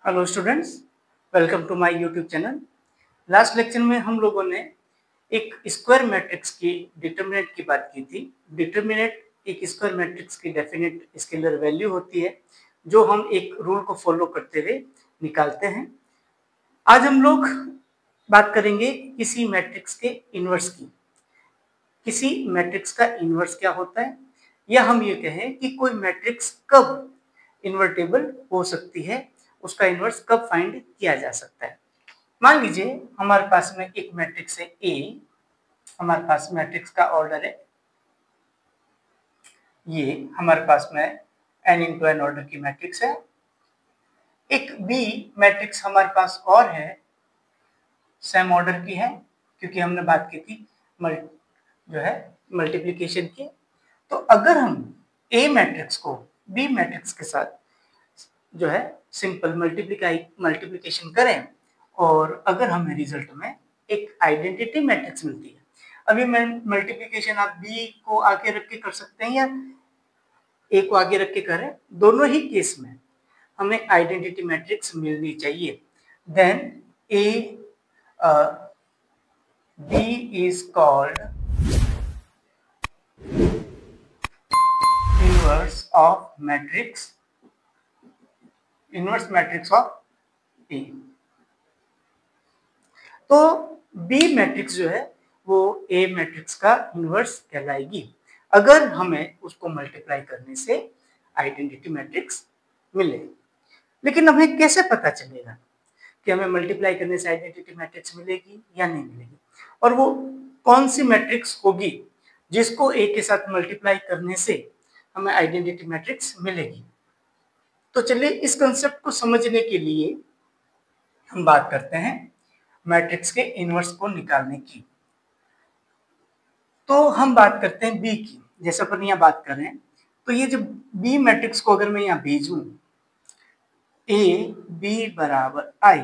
Hello students, welcome to my YouTube channel. Last lecture में हम लोगों ने एक स्क्वायर मैट्रिक्स की डिटरमिनेंट की बात की थी। डिटरमिनेंट एक स्क्वायर मैट्रिक्स की डेफिनेट स्केलर वैल्यू होती है जो हम एक रूल को फॉलो करते हुए निकालते हैं। आज हम लोग बात करेंगे किसी मैट्रिक्स के इन्वर्स की। किसी मैट्रिक्स का इन्वर्स क्या होता है, या हम ये कहें कि कोई मैट्रिक्स कब इन्वर्टेबल हो सकती है, उसका इन्वर्स कब फाइंड किया जा सकता है। मान लीजिए हमारे पास में एक मैट्रिक्स है ए, हमारे पास मैट्रिक्स का ऑर्डर है ये, हमारे पास में n इंटू एन ऑर्डर की मैट्रिक्स है। एक बी मैट्रिक्स हमारे पास और है, सेम ऑर्डर की है, क्योंकि हमने बात की थी मल्टीप्लिकेशन की। तो अगर हम ए मैट्रिक्स को बी मैट्रिक्स के साथ सिंपल मल्टीप्लिकेशन करें और अगर हमें रिजल्ट में एक आइडेंटिटी मैट्रिक्स मिलती है। अभी मैं मल्टीप्लिकेशन आप बी को आगे रख के कर सकते हैं या ए को आगे रख के करें, दोनों ही केस में हमें आइडेंटिटी मैट्रिक्स मिलनी चाहिए। Then A B is called inverse matrix of A. तो बी मैट्रिक्स जो है वो ए मैट्रिक्स का इनवर्स कहलाएगी अगर हमें उसको मल्टीप्लाई करने से आइडेंटिटी मैट्रिक्स मिले। लेकिन हमें कैसे पता चलेगा कि हमें मल्टीप्लाई करने से आइडेंटिटी मैट्रिक्स मिलेगी या नहीं मिलेगी, और वो कौन सी मैट्रिक्स होगी जिसको ए के साथ मल्टीप्लाई करने से हमें आइडेंटिटी मैट्रिक्स मिलेगी। तो चलिए इस कंसेप्ट को समझने के लिए हम बात करते हैं मैट्रिक्स के इनवर्स को निकालने की। तो हम बात करते हैं बी की। जैसे अपन यहाँ बात कर रहे हैं, तो ये जो बी मैट्रिक्स को अगर मैं यहाँ भेजूं ए बी बराबर आई,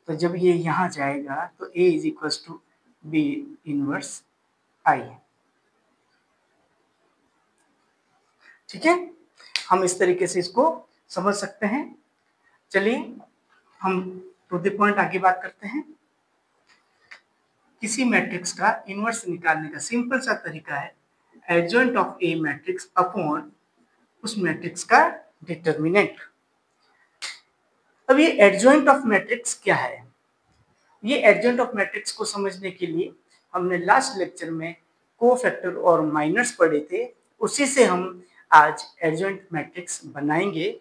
तो जब ये यहाँ जाएगा तो A is equal to B inverse I. ठीक है, हम इस तरीके से इसको समझ सकते हैं। चलिए हम टू द पॉइंट आगे बात करते हैं। किसी मैट्रिक्स का इनवर्स निकालने का सिंपल सा तरीका है adjoint of A matrix upon उस मैट्रिक्स का डिटरमिनेंट। अब ये एडजॉइंट ऑफ मैट्रिक्स क्या है? ये एडजॉइंट ऑफ मैट्रिक्स को समझने के लिए हमने लास्ट लेक्चर में कोफैक्टर और माइनर्स पढ़े थे, उसी से हम आज एडजॉइंट मैट्रिक्स बनाएंगे।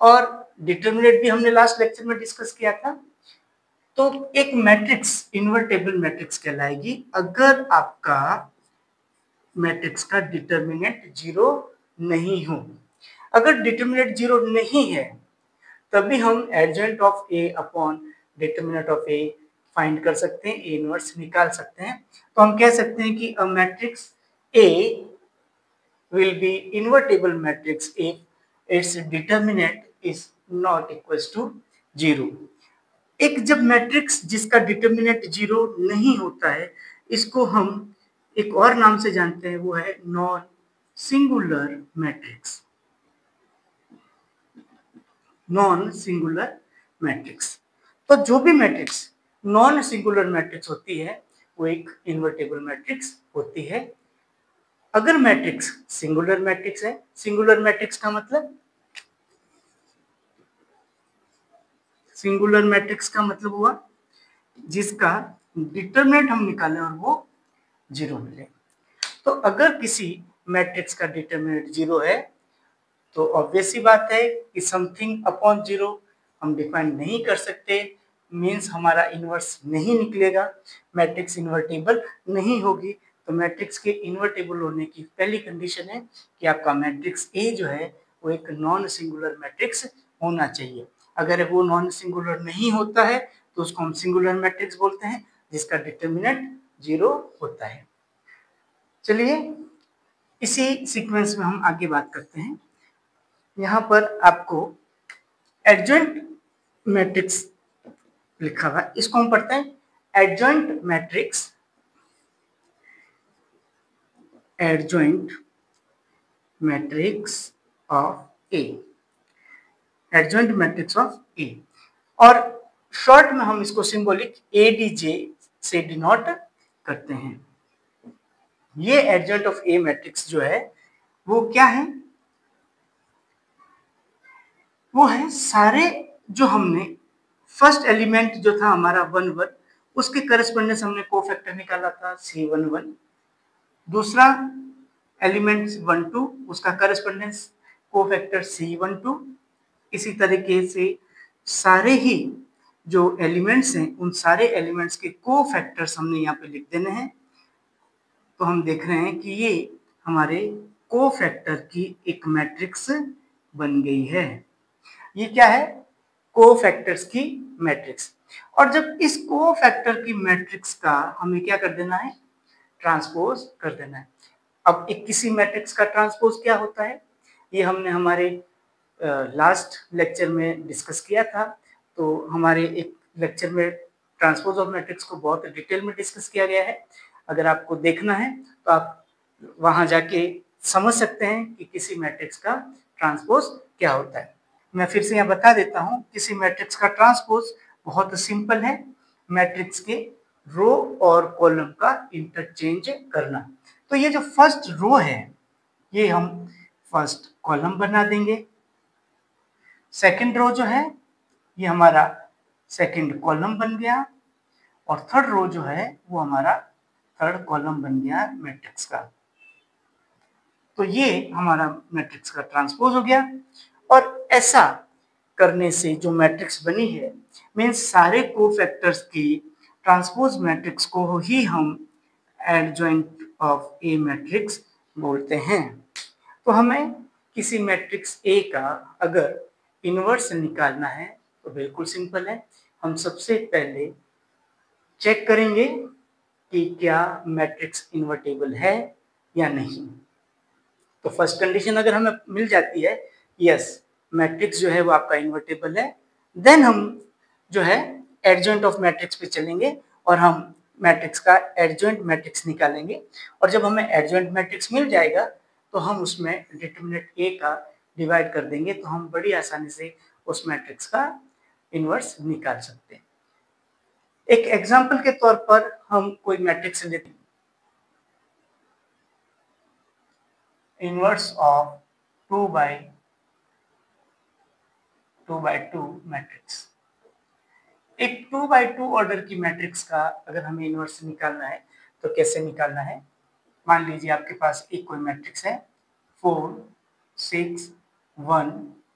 और डिटरमिनेंट भी हमने लास्ट लेक्चर में डिस्कस किया था। तो एक मैट्रिक्स इन्वर्टेबल मैट्रिक्स कहलाएगी अगर आपका मैट्रिक्स का डिटरमिनेंट जीरो नहीं हो। अगर डिटरमिनेंट जीरो नहीं है तभी हम adjoint of A upon determinant of A find कर सकते हैं, ए इनवर्स निकाल सकते हैं। तो हम कह सकते हैं कि a matrix A will be invertible matrix if its determinant is not equals to 0। एक जब मैट्रिक्स जिसका डिटरमिनेंट जीरो नहीं होता है, इसको हम एक और नाम से जानते हैं, वो है non singular matrix. Non singular matrix. तो जो भी मैट्रिक्स नॉन सिंगुलर मैट्रिक्स होती है वो एक इन्वर्टेबल मैट्रिक्स होती है। अगर मैट्रिक्स सिंगुलर मैट्रिक्स है, सिंगुलर मैट्रिक्स का मतलब सिंगुलर मैट्रिक्स का मतलब हुआ जिसका डिटरमिनेंट हम निकालें और वो जीरो मिले। तो अगर किसी मैट्रिक्स का डिटरमिनेंट जीरो है तो ऑब्वियस सी बात है कि समथिंग अपॉन जीरो हम डिफाइन नहीं कर सकते, मीन्स हमारा इनवर्स नहीं निकलेगा, मैट्रिक्स इन्वर्टेबल नहीं होगी। तो मैट्रिक्स के इन्वर्टेबल होने की पहली कंडीशन है कि आपका मैट्रिक्स ए जो है वो एक नॉन सिंगुलर मैट्रिक्स होना चाहिए। अगर वो नॉन सिंगुलर नहीं होता है तो उसको हम सिंगुलर मैट्रिक्स बोलते हैं जिसका डिटरमिनेंट जीरो होता है। चलिए इसी सीक्वेंस में हम आगे बात करते हैं। यहाँ पर आपको एडजॉइंट मैट्रिक्स लिखा हुआ है, इसको हम पढ़ते हैं adjoint matrix. Adjoint matrix of A. Adjoint matrix of A. और शॉर्ट में हम इसको सिंबॉलिक एडीजे से डिनोट करते हैं। ये एडजॉइंट ऑफ ए मैट्रिक्स जो है वो क्या है, वो है सारे जो हमने फर्स्ट एलिमेंट जो था हमारा 1 1 उसके करस्पॉन्डेंस हमने कोफैक्टर निकाला था C11, दूसरा एलिमेंट 1 2 उसका करस्पॉन्डेंस कोफैक्टर C12, इसी तरीके से सारे ही जो एलिमेंट्स हैं उन सारे एलिमेंट्स के कोफैक्टर्स हमने यहाँ पे लिख देने हैं। तो हम देख रहे हैं कि ये हमारे कोफैक्टर की एक मैट्रिक्स बन गई है। ये क्या है, कोफैक्टर्स की मैट्रिक्स। और जब इस कोफैक्टर की मैट्रिक्स का हमें क्या कर देना है, ट्रांसपोज कर देना है। अब एक किसी मैट्रिक्स का ट्रांसपोज क्या होता है, ये हमने हमारे लास्ट लेक्चर में डिस्कस किया था। तो हमारे एक लेक्चर में ट्रांसपोज ऑफ मैट्रिक्स को बहुत डिटेल में डिस्कस किया गया है। अगर आपको देखना है तो आप वहां जाके समझ सकते हैं कि किसी मैट्रिक्स का ट्रांसपोज क्या होता है। मैं फिर से यहाँ बता देता हूँ, किसी मैट्रिक्स का ट्रांसपोज बहुत सिंपल है, मैट्रिक्स के रो और कॉलम का इंटरचेंज करना। तो ये जो फर्स्ट रो है ये हम फर्स्ट कॉलम बना देंगे, सेकंड रो जो है ये हमारा सेकंड कॉलम बन गया, और थर्ड रो जो है वो हमारा थर्ड कॉलम बन गया मैट्रिक्स का। तो ये हमारा मैट्रिक्स का ट्रांसपोज हो गया। और ऐसा करने से जो मैट्रिक्स बनी है, मीन्स सारे कोफैक्टर्स की ट्रांसपोज मैट्रिक्स को ही हम एडजॉइंट ऑफ ए मैट्रिक्स बोलते हैं। तो हमें किसी मैट्रिक्स ए का अगर इनवर्स निकालना है तो बिल्कुल सिंपल है, हम सबसे पहले चेक करेंगे कि क्या मैट्रिक्स इन्वर्टेबल है या नहीं। तो फर्स्ट कंडीशन अगर हमें मिल जाती है यस मैट्रिक्स जो है वो आपका इन्वर्टेबल है, देन हम जो है एडजॉइंट ऑफ मैट्रिक्स पे चलेंगे और हम मैट्रिक्स का एडजॉइंट मैट्रिक्स निकालेंगे। और जब हमें एडजॉइंट मैट्रिक्स मिल जाएगा तो हम उसमें डिटरमिनेंट ए का डिवाइड कर देंगे, तो हम बड़ी आसानी से उस मैट्रिक्स का इन्वर्स निकाल सकते हैं। एक एग्जाम्पल के तौर पर हम कोई मैट्रिक्स लेते हैं, इनवर्स ऑफ 2 by 2 मैट्रिक्स। एक 2 by 2 ऑर्डर की मैट्रिक्स का अगर हमें इनवर्स निकालना है तो कैसे निकालना है। मान लीजिए आपके पास एक कोई मैट्रिक्स है 4 6 1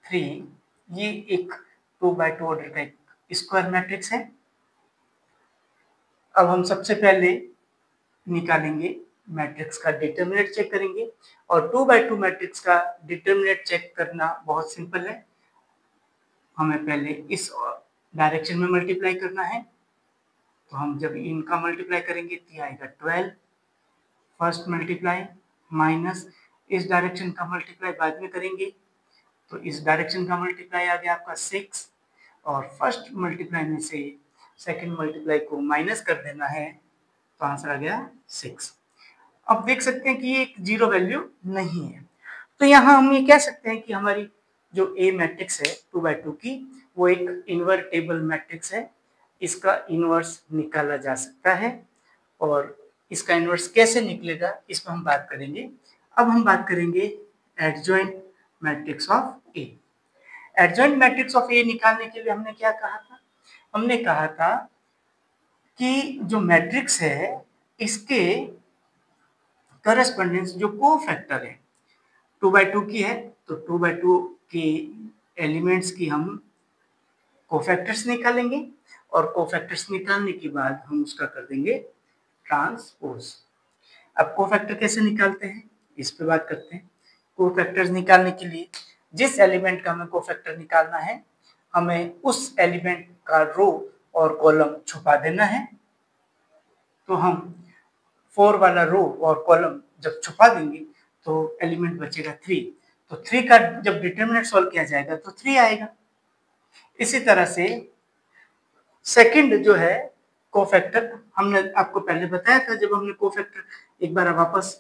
3, ये एक 2 by 2 ऑर्डर का एक स्क्वायर मैट्रिक्स है। अब हम सबसे पहले निकालेंगे मैट्रिक्स का डिटरमिनेंट चेक करेंगे, और 2 by 2 मैट्रिक्स का डिटरमिनेंट चेक करना बहुत सिंपल है। हमें पहले इस डायरेक्शन में मल्टीप्लाई करना है, तो हम जब इनका मल्टीप्लाई करेंगे तो आएगा 12 फर्स्ट मल्टीप्लाई, माइनस इस डायरेक्शन का मल्टीप्लाई बाद में करेंगे तो इस डायरेक्शन का मल्टीप्लाई आ गया आपका 6, और फर्स्ट मल्टीप्लाई में से सेकंड मल्टीप्लाई को माइनस कर देना है तो आंसर आ गया 6। अब देख सकते हैं कि ये एक जीरो वैल्यू नहीं है, तो यहाँ हम ये कह सकते हैं कि हमारी जो ए मैट्रिक्स है 2 by 2 की वो एक इन्वर्टेबल मैट्रिक्स है। इसका इन्वर्स निकाला जा सकता है, और इसका इन्वर्स कैसे निकलेगा इस पर हम बात करेंगे। अब हम बात करेंगे adjoint matrix of A. Adjoint matrix of A निकालने के लिए हमने क्या कहा था, हमने कहा था कि जो मैट्रिक्स है इसके करस्पॉन्डेंस जो कोफैक्टर है 2 by 2 की है, तो 2 by 2 के एलिमेंट्स की हम कोफैक्टर्स निकालेंगे, और कोफैक्टर्स निकालने के बाद हम उसका कर देंगे ट्रांसपोज। अब कोफैक्टर कैसे निकालते हैं इस पे बात करते हैं। कोफैक्टर्स निकालने के लिए जिस एलिमेंट का हमें कोफैक्टर निकालना है, हमें उस एलिमेंट का रो और कॉलम छुपा देना है। तो हम 4 वाला रो और कॉलम जब छुपा देंगे तो एलिमेंट बचेगा 3, तो 3 का जब डिटरमिनेंट सॉल्व किया जाएगा तो 3 आएगा। इसी तरह से सेकंड जो है कोफैक्टर, हमने आपको पहले बताया था जब हमने कोफैक्टर, एक बार वापस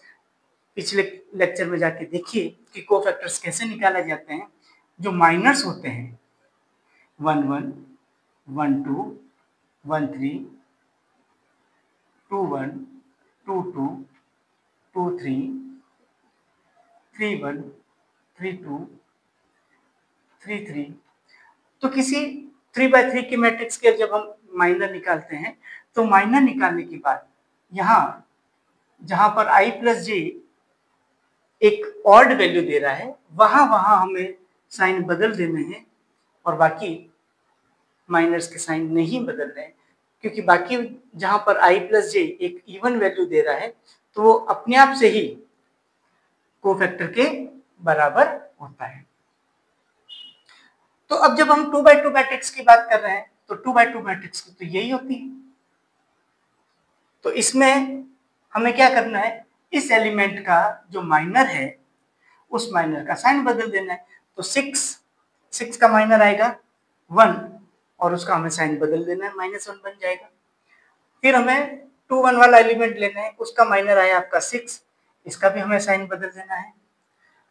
पिछले लेक्चर में जाके देखिए कि कोफैक्टर्स कैसे निकाले जाते हैं। जो माइनर्स होते हैं 1 1 1 2 1 3 2 1 2 2 2 3 3 1 3 2 3 3। तो किसी 3x3 के मैट्रिक्स के जब हम माइनर निकालते हैं तो माइनर निकालने के बाद यहाँ जहां पर i प्लस जे एक ऑड वैल्यू दे रहा है वहां हमें साइन बदल देने हैं और बाकी माइनर्स के साइन नहीं बदल रहे हैं, क्योंकि बाकी जहां पर i प्लस जे एक इवन वैल्यू दे रहा है तो वो अपने आप से ही कोफैक्टर के बराबर होता है। तो अब जब हम 2x2 मैट्रिक्स की बात कर रहे हैं तो 2x2 मैट्रिक्स की तो यही होती है। तो इसमें हमें क्या करना है, इस एलिमेंट का जो माइनर है उस माइनर का साइन बदल देना है। तो 6 का माइनर आएगा 1 और उसका हमें साइन बदल देना है, -1 बन जाएगा। फिर हमें 2 1 वाला एलिमेंट लेना है, उसका माइनर आया आपका 6, इसका भी हमें साइन बदल देना है।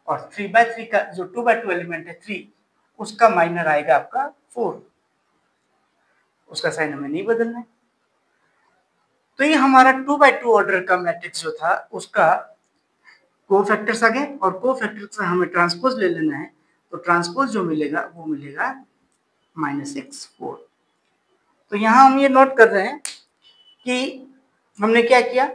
और 3x3 का जो 2x2 एलिमेंट है 3, उसका माइनर आएगा आपका 4, उसका साइन हमें नहीं बदलना है। तो ये हमारा 2x2 ऑर्डर का मैट्रिक्स जो था उसका कोफैक्टर्स आ गए और कोफैक्टर्स से हमें ट्रांसपोज ले लेना है। तो ट्रांसपोज जो मिलेगा वो मिलेगा -6 4। तो यहाँ हम ये नोट कर रहे हैं कि हमने क्या किया,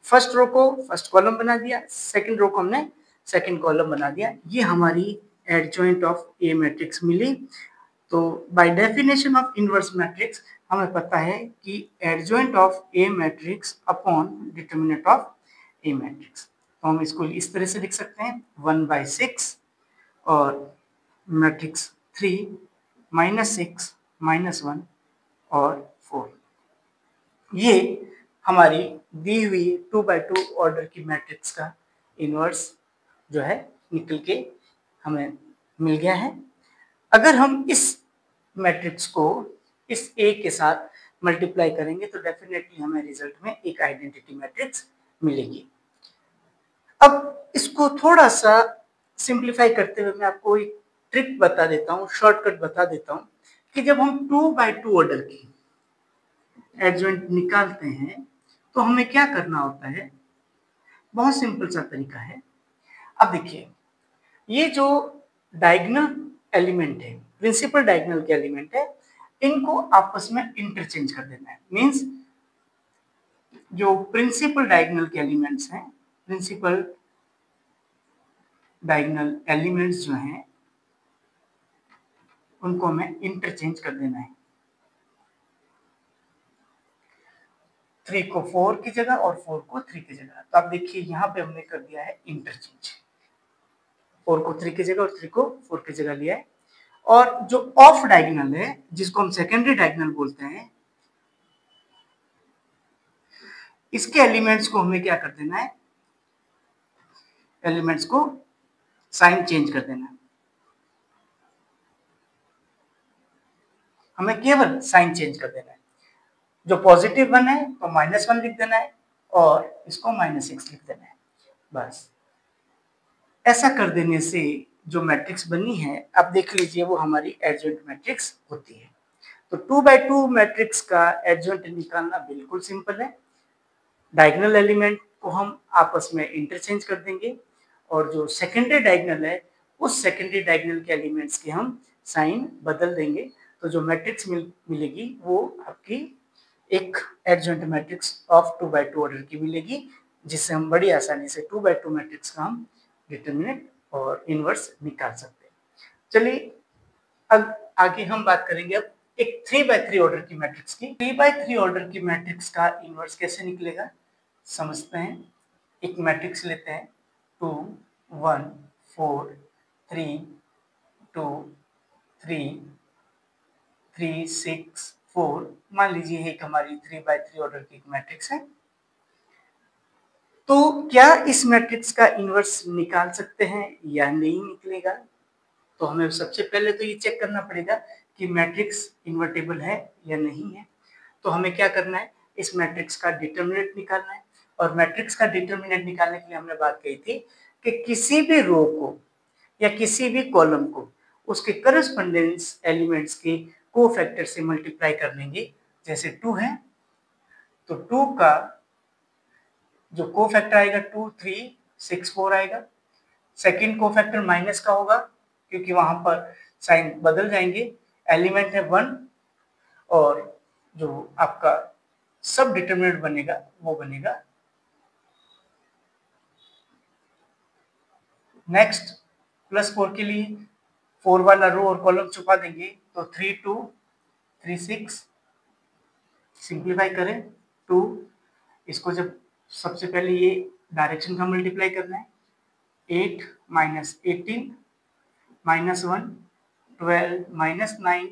फर्स्ट रो को फर्स्ट कॉलम बना दिया, सेकंड रो को हमने सेकंड कॉलम बना दिया। ये हमारी एडजॉइंट ऑफ ए मैट्रिक्स मिली। तो by definition of inverse matrix हमें पता है कि adjoint of A matrix upon determinant of A matrix. तो हम इसको इस तरह से लिख सकते हैं 1/6 और मैट्रिक्स 3 -6 -1 और 4। ये हमारी दी हुई 2x2 ऑर्डर की मैट्रिक्स का इनवर्स जो है निकल के हमें मिल गया है। अगर हम इस मैट्रिक्स को इस ए के साथ मल्टीप्लाई करेंगे तो डेफिनेटली हमें रिजल्ट में एक आइडेंटिटी मैट्रिक्स मिलेगी। अब इसको थोड़ा सा सिंप्लीफाई करते हुए मैं आपको एक ट्रिक बता देता हूँ, शॉर्टकट बता देता हूँ कि जब हम 2x2 ऑर्डर की एडजॉइंट निकालते हैं तो हमें क्या करना होता है, बहुत सिंपल सा तरीका है। अब देखिए, ये जो डायगोनल एलिमेंट है, प्रिंसिपल डायगोनल के एलिमेंट है, इनको आपस में इंटरचेंज कर देना है। मींस जो प्रिंसिपल डायगोनल के एलिमेंट्स हैं, प्रिंसिपल डायगोनल एलिमेंट्स जो हैं उनको हमें इंटरचेंज कर देना है। 3 को 4 की जगह और 4 को 3 की जगह। तो आप देखिए यहाँ पे हमने कर दिया है इंटरचेंज, 4 को 3 की जगह और 3 को 4 की जगह लिया है। और जो ऑफ डायगोनल है जिसको हम सेकेंडरी डायगोनल बोलते हैं, इसके एलिमेंट्स को हमें क्या कर देना है, एलिमेंट्स को साइन चेंज कर देना है। हमें केवल साइन चेंज कर देना है। जो पॉजिटिव 1 है तो -1 लिख देना है और इसको -6 लिख देना है, बस। ऐसा कर देने से जो मैट्रिक्स बनी है, अब देख लीजिए, वो हमारी एडजॉइंट मैट्रिक्स होती है। तो 2x2 मैट्रिक्स का एडजॉइंट निकालना बिल्कुल सिंपल है। डायगोनल एलिमेंट को हम आपस में इंटरचेंज कर देंगे और जो सेकेंडरी डायगोनल है उस सेकेंडरी डायगोनल के एलिमेंट्स के हम साइन बदल देंगे। तो जो मैट्रिक्स मिलेगी वो आपकी एक adjoint matrix of 2x2 order की मिलेगी, जिससे हम बड़ी आसानी से 2x2 मैट्रिक्स का हम डिटरमिनेंट और इनवर्स निकाल सकते हैं। चलिए अब आगे हम बात करेंगे अब एक 3x3 ऑर्डर की मैट्रिक्स की। 3x3 ऑर्डर की मैट्रिक्स का इनवर्स कैसे निकलेगा समझते हैं। एक मैट्रिक्स लेते हैं 2 1 4 3 2 3 3 6 4। मान लीजिए एक हमारी 3x3 ऑर्डर की एक मैट्रिक्स है। तो क्या इस मैट्रिक्स का इनवर्स निकाल सकते हैं या नहीं निकलेगा? तो हमें सबसे पहले तो ये चेक करना पड़ेगा कि मैट्रिक्स इन्वर्टेबल है या नहीं है। तो हमें क्या करना है, इस मैट्रिक्स का डिटरमिनेंट निकालना है। और मैट्रिक्स का डिटरमिनेंट निकालने के लिए हमने बात कही थी कि किसी भी रो को या किसी भी कॉलम को उसके करस्पॉन्डेंस एलिमेंट्स के को फैक्टर से मल्टीप्लाई कर लेंगे। जैसे 2 है तो 2 का जो को फैक्टर आएगा 2, 3, 6, 4 आएगा। सेकंड को फैक्टर माइनस का होगा क्योंकि वहां पर साइन बदल जाएंगे। एलिमेंट है 1 और जो आपका सब डिटरमिनेंट बनेगा वो बनेगा। नेक्स्ट +4 के लिए 4 वाला रो और कॉलम छुपा देंगे तो 3, 2, 3, 6 सिंप्लीफाई करें 2। इसको जब सबसे पहले ये डायरेक्शन का मल्टीप्लाई करना है 8 माइनस 18 माइनस 1 12 माइनस 9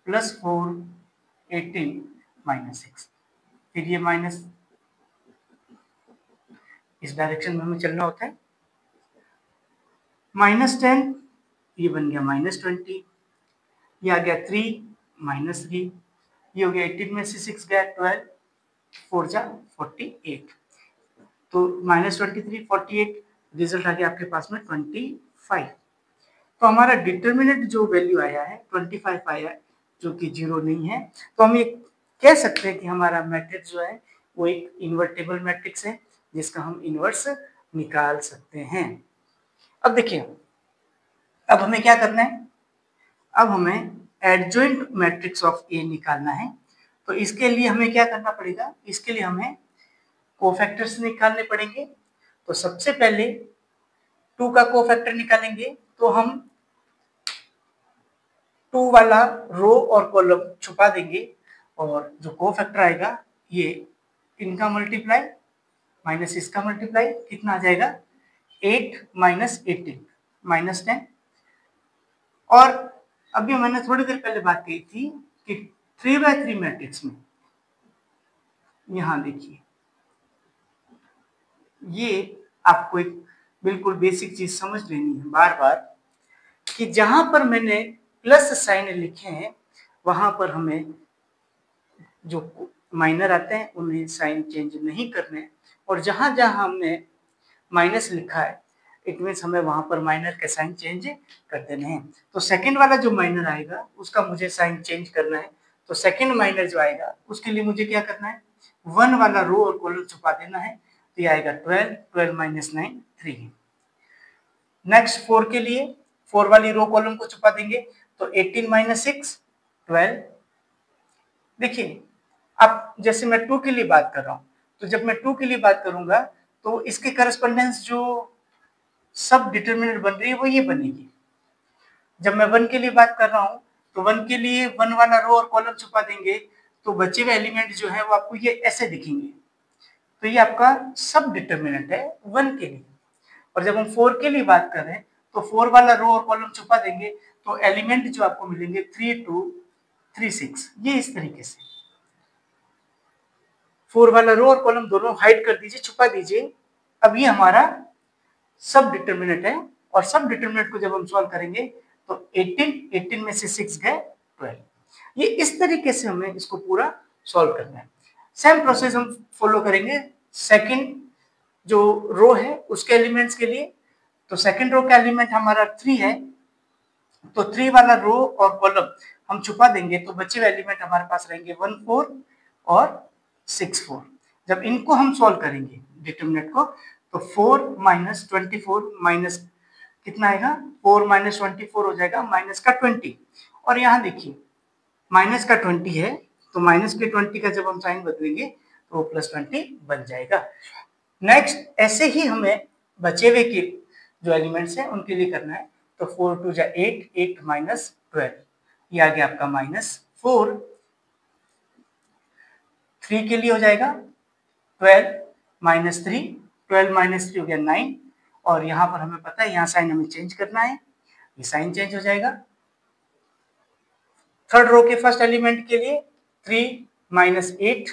+4 18 माइनस 6। फिर ये माइनस इस डायरेक्शन में हमें चलना होता है। -10 ये बन गया -20, ये आ गया 3 -3, ये हो गया 18 में से 6 गया 12, 4 जा 48, तो -23 48 रिजल्ट आ गया आपके पास में 25। तो हमारा डिटर्मिनेंट जो वैल्यू आया है 25 आया है जो कि 0 नहीं है। तो हम ये कह सकते हैं कि हमारा मैट्रिक्स जो है वो एक इन्वर्टेबल मैट्रिक्स है जिसका हम इन्वर्स निकाल सकते हैं। अब देखिए अब हमें क्या करना है, अब हमें एडजॉइंट मैट्रिक्स ऑफ ए निकालना है। तो इसके लिए हमें क्या करना पड़ेगा, इसके लिए हमें कोफैक्टर्स निकालने पड़ेंगे। तो सबसे पहले 2 का कोफैक्टर निकालेंगे तो हम 2 वाला रो और कॉलम छुपा देंगे और जो कोफैक्टर आएगा ये इनका मल्टीप्लाई माइनस इसका मल्टीप्लाई कितना आ जाएगा 8 माइनस 18 -10। और अभी मैंने थोड़ी देर पहले बात की थी कि 3/3 मैट्रिक्स में यहां देखिए ये आपको एक बिल्कुल बेसिक चीज समझ लेनी है बार बार कि जहां पर मैंने प्लस साइन लिखे हैं वहां पर हमें जो माइनर आते हैं उन्हें साइन चेंज नहीं करने, और जहां जहां हमने माइनस लिखा है इट मीन्स हमें वहां पर माइनर के साइन चेंज कर देने हैं। तो सेकंड वाला जो माइनर आएगा उसका मुझे साइन चेंज करना है। तो सेकंड माइनर जो आएगा उसके लिए मुझे क्या करना है 1 वाला रो और कॉलम छुपा देना है। तो ये आएगा 12 12 माइनस 9 3। नेक्स्ट 4 के लिए 4 वाली रो कॉलम को छुपा देंगे तो 18 माइनस 6 12। देखिए अब जैसे मैं 2 के लिए बात कर रहा हूं तो जब मैं 2 के लिए बात करूंगा तो इसके करस्पॉन्डेंस जो सब डिटरमिनेंट बन रही है वो ये बनेगी। जब मैं 1 के लिए बात कर रहा हूं तो 1 के लिए 1 वाला रो और कॉलम छुपा देंगे तो बचे हुए एलिमेंट जो है वो आपको ये ऐसे दिखेंगे। तो ये आपका सब डिटरमिनेंट है 1 के लिए। और जब हम 4 के लिए बात कर रहे हैं तो 4 वाला रो और कॉलम छुपा देंगे तो एलिमेंट जो आपको मिलेंगे 3 2 3 6 ये इस तरीके से। 4 वाला रो और कॉलम दोनों हाइड कर दीजिए, छुपा दीजिए। अब ये हमारा सब डिटरमिनेंट है और सब डिटरमिनेंट को जब हम सॉल्व करेंगे तो 18 में से 6 गए 12। ये इस तरीके से हमें इसको पूरा सॉल्व करना है। सेम प्रोसेस हम फॉलो करेंगे सेकंड जो रो है उसके एलिमेंट्स के लिए। तो सेकंड रो का एलिमेंट हमारा 3 है तो 3 वाला रो और कॉलम हम छुपा देंगे तो बचे हुए एलिमेंट हमारे पास रहेंगे 1 4 और 6 4। जब इनको हम सॉल्व करेंगे डिटरमिनेंट को तो 4 माइनस 24 माइनस कितना आएगा 4 माइनस 24 हो जाएगा माइनस का 20। और यहाँ देखिए माइनस का 20 है तो माइनस के 20 का जब हम साइन बदलेंगे तो +20 बन जाएगा। नेक्स्ट ऐसे ही हमें बचे हुए के जो एलिमेंट्स हैं उनके लिए करना है। तो 4 2 जा 8 8 माइनस 12 ये आ गया आपका -4। 3 के लिए हो जाएगा 12 माइनस 3 12 माइनस 3 हो गया 9। और यहाँ पर हमें पता है यहाँ साइन हमें चेंज करना है, ये साइन चेंज हो जाएगा। थर्ड रो के फर्स्ट एलिमेंट के लिए 3 माइनस 8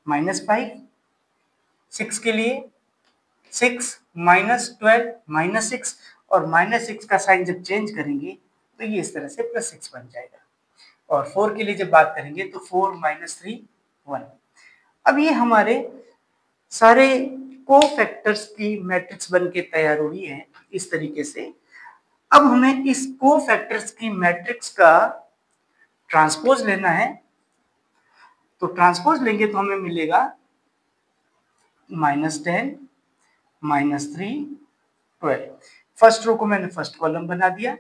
माइनस 5। 6 के लिए 6 माइनस 12 माइनस 6 और -6 का साइन जब चेंज करेंगे तो ये इस तरह से +6 बन जाएगा। और 4 के लिए जब बात करेंगे तो 4 माइनस 3 1। अब ये हमारे सारे कोफैक्टर्स की मैट्रिक्स बन के तैयार हुई है इस तरीके से। अब हमें इस कोफैक्टर्स की मैट्रिक्स का ट्रांसपोज लेना है, तो ट्रांसपोज लेंगे तो हमें मिलेगा -10, -3, 12। फर्स्ट रो को मैंने फर्स्ट कॉलम बना दिया,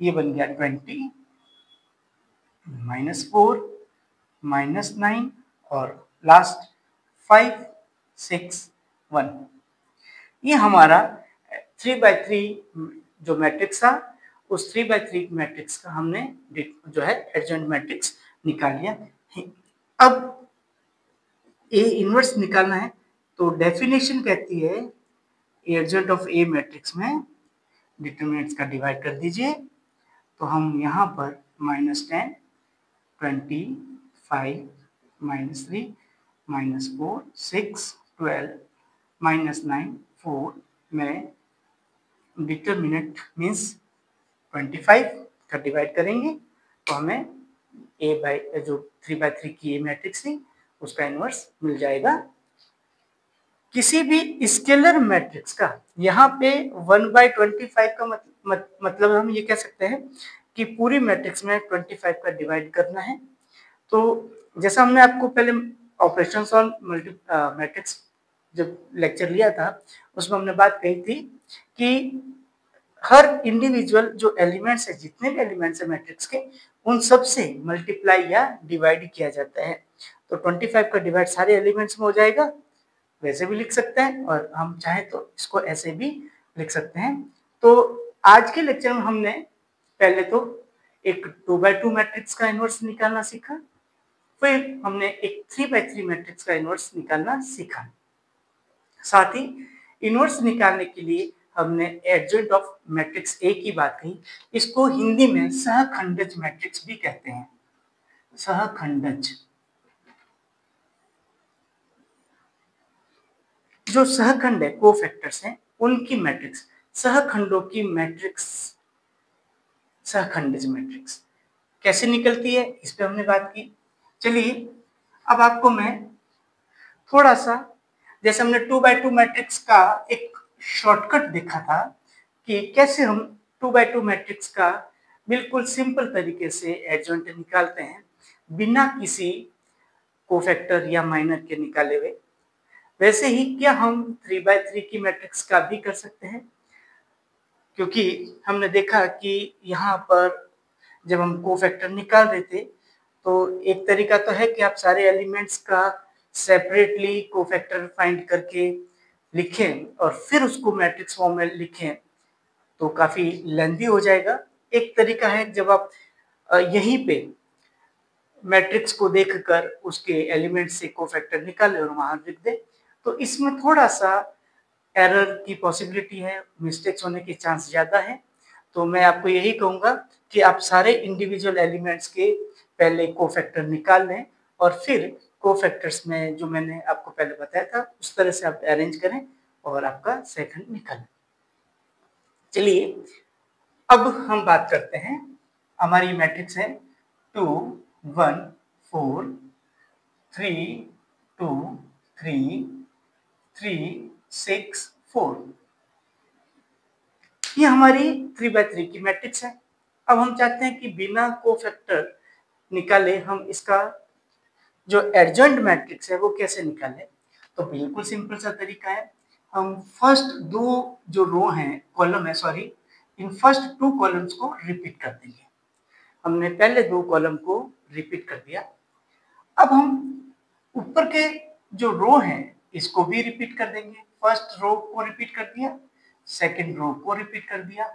ये बन गया 20, -4, -9 और लास्ट 5, 6, 1। ये हमारा 3x3 जो मैट्रिक्स था, उस 3x3 मैट्रिक्स का हमने जो है एडजॉइंट मैट्रिक्स निकाल लिया। अब ए इनवर्स निकालना है, तो डेफिनेशन कहती है एडजॉइंट ऑफ ए मैट्रिक्स में डिटरमिनेंट्स का डिवाइड कर दीजिए। तो हम यहाँ पर -10, 20, 5, -3, -4, 6, 12, -9, 4 में डिटरमिनेंट मीन्स 25 का डिवाइड करेंगे तो हमें ए बाई जो 3x3 की ए मैट्रिक्स थी उसका इनवर्स मिल जाएगा। किसी भी स्केलर मैट्रिक्स का यहाँ पे 1/25 का मतलब हम ये कह सकते हैं कि पूरी मैट्रिक्स में 25 का डिवाइड करना है। तो जैसा हमने आपको पहले ऑपरेशंस ऑन मैट्रिक्स जब लेक्चर लिया था उसमें हमने बात कही थी कि हर इंडिविजुअल जो एलिमेंट्स है, जितने भी एलिमेंट्स है मैट्रिक्स के, उन सब से मल्टीप्लाई या डिवाइड किया जाता है। तो 25 का डिवाइड सारे एलिमेंट्स में हो जाएगा, वैसे भी लिख सकते हैं और हम चाहे तो इसको ऐसे भी लिख सकते हैं। तो आज के लेक्चर में हमने पहले तो एक 2x2 मैट्रिक्स का इनवर्स निकालना सीखा, फिर हमने एक 3x3 मैट्रिक्स का इनवर्स निकालना सीखा। साथ ही इनवर्स निकालने के लिए हमने एडजॉइंट ऑफ मैट्रिक्स ए की बात कही। इसको हिंदी में सहखंडज मैट्रिक्स भी कहते हैं, सहखंडज। जो सहखंड है, कोफैक्टर्स हैं, उनकी मैट्रिक्स, सहखंडों की मैट्रिक्स सहखंडज मैट्रिक्स कैसे निकलती है, इस पे हमने बात की। चलिए अब आपको मैं थोड़ा सा, जैसे हमने 2x2 मैट्रिक्स का एक शॉर्टकट देखा था कि कैसे हम 2x2 मैट्रिक्स का बिल्कुल सिंपल तरीके से एडजॉइंट निकालते हैं बिना किसी कोफैक्टर या माइनर के निकाले हुए, वैसे ही क्या हम 3x3 की मैट्रिक्स का भी कर सकते हैं। क्योंकि हमने देखा कि यहाँ पर जब हम कोफैक्टर निकाल रहे थे तो एक तरीका तो है कि आप सारे एलिमेंट्स का सेपरेटली कोफैक्टर फाइंड करके लिखें और फिर उसको मैट्रिक्स फॉर्म में लिखें, तो काफी लेंथी हो जाएगा। एक तरीका है जब आप यहीं पे मैट्रिक्स को देखकर उसके एलिमेंट से कोफैक्टर निकाले और वहां लिख दे, तो इसमें थोड़ा सा एरर की पॉसिबिलिटी है, मिस्टेक्स होने के चांस ज्यादा है। तो मैं आपको यही कहूंगा कि आप सारे इंडिविजुअल एलिमेंट्स के पहले कोफैक्टर निकाल लें और फिर कोफैक्टर्स में जो मैंने आपको पहले बताया था उस तरह से आप अरेंज करें और आपका सेकंड निकालें। चलिए अब हम बात करते हैं, हमारी मैट्रिक्स है 2, 1, 4, 3, 2, 3, 3, 6, 4। ये हमारी 3x3 की मैट्रिक्स है। अब हम चाहते हैं कि बिना कोफैक्टर निकाले हम इसका जो एडजॉइंट मैट्रिक्स है वो कैसे निकालें। तो बिल्कुल सिंपल सा तरीका है, हम फर्स्ट दो जो रो हैं, कॉलम है सॉरी, इन फर्स्ट 2 कॉलम्स को रिपीट कर देंगे। हमने पहले 2 कॉलम को रिपीट कर दिया। अब हम ऊपर के जो रो हैं इसको भी रिपीट कर देंगे। फर्स्ट रो को रिपीट कर दिया, सेकंड रो को रिपीट कर दिया।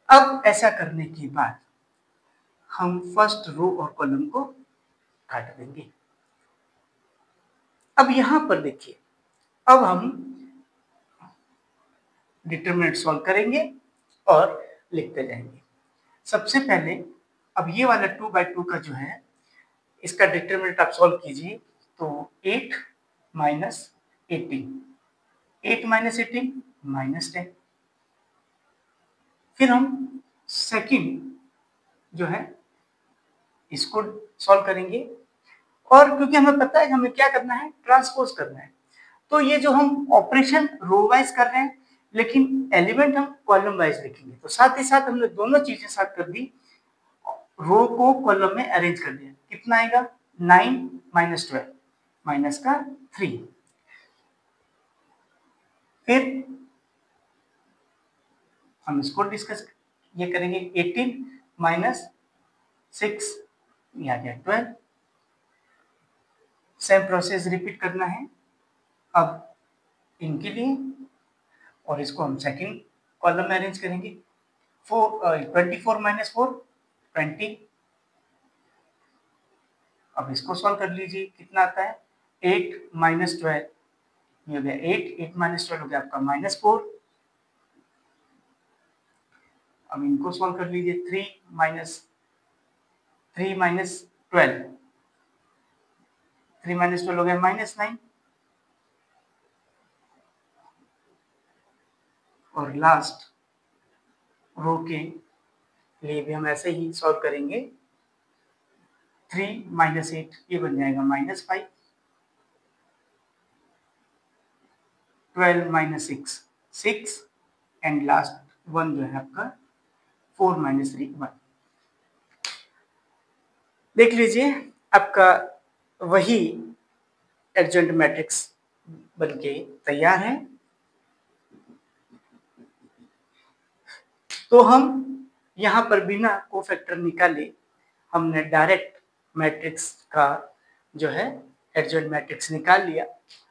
अब ऐसा करने के बाद हम फर्स्ट रो और कॉलम को काट देंगे। अब यहां पर देखिए, अब हम डिटरमिनेंट सॉल्व करेंगे और लिखते जाएंगे। सबसे पहले अब ये वाला 2x2 का जो है इसका डिटरमिनेंट आप सॉल्व कीजिए, तो 8 - 18, 8 - 18 -10। फिर हम सेकंड जो है इसको सॉल्व करेंगे और क्योंकि हमें पता है कि हमें क्या करना है, ट्रांसपोज करना है। तो ये जो हम ऑपरेशन रो वाइज कर रहे हैं लेकिन एलिमेंट हम कॉलम वाइज लिखेंगे। तो साथ ही साथ हमने दोनों चीजें साथ कर दी, रो को कॉलम में अरेंज कर दिया। कितना आएगा 9 माइनस 12 माइनस का 3। फिर हम इसको डिस्कस ये करेंगे 18 माइनस 6 ये आ गया 12। सेम प्रोसेस रिपीट करना है अब इनके लिए, और इसको हम सेकंड कॉलम में अरेंज करेंगे। 24 माइनस 4 20। अब इसको सॉल्व कर लीजिए, कितना आता है 8 माइनस 12 ये हो गया 8 माइनस 12 हो गया आपका -4। अब इनको सॉल्व कर लीजिए 3 माइनस 12 3 माइनस 12 हो गया -9। और लास्ट रो के लिए भी हम ऐसे ही सॉल्व करेंगे। 3 माइनस 8 ये बन जाएगा -5। 12 माइनस 6 एंड लास्ट 1 जो है आपका 4 माइनस 3 1। देख लीजिए आपका वही एडजॉइंट मैट्रिक्स बनके तैयार है। तो हम यहाँ पर बिना कोफैक्टर निकाले हमने डायरेक्ट मैट्रिक्स का जो है एडजॉइंट मैट्रिक्स निकाल लिया।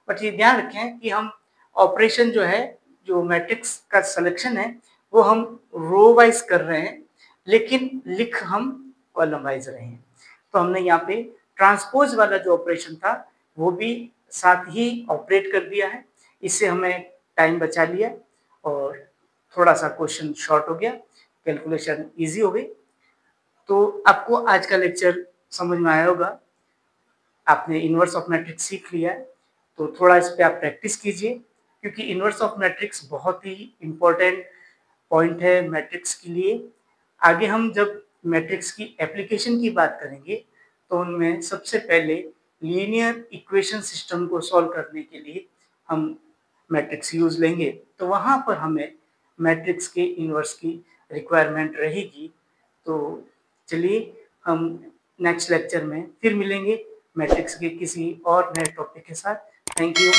बट ये ध्यान रखें कि हम ऑपरेशन जो है, जो मैट्रिक्स का सिलेक्शन है, वो हम रो वाइज कर रहे हैं, लेकिन लिख हम कॉलम वाइज रहे हैं। तो हमने यहाँ पे ट्रांसपोज वाला जो ऑपरेशन था वो भी साथ ही ऑपरेट कर दिया है। इससे हमें टाइम बचा लिया और थोड़ा सा क्वेश्चन शॉर्ट हो गया, कैलकुलेशन इजी हो गई। तो आपको आज का लेक्चर समझ में आया होगा, आपने इनवर्स ऑफ मैट्रिक्स सीख लिया है। तो थोड़ा इस पे आप प्रैक्टिस कीजिए, क्योंकि इनवर्स ऑफ मैट्रिक्स बहुत ही इम्पोर्टेंट पॉइंट है मैट्रिक्स के लिए। आगे हम जब मैट्रिक्स की एप्लीकेशन की बात करेंगे तो उनमें सबसे पहले लीनियर इक्वेशन सिस्टम को सॉल्व करने के लिए हम मैट्रिक्स यूज लेंगे। तो वहाँ पर हमें मैट्रिक्स के इनवर्स की रिक्वायरमेंट रहेगी। तो चलिए हम नेक्स्ट लेक्चर में फिर मिलेंगे मैट्रिक्स के किसी और नए टॉपिक के साथ। Thank you.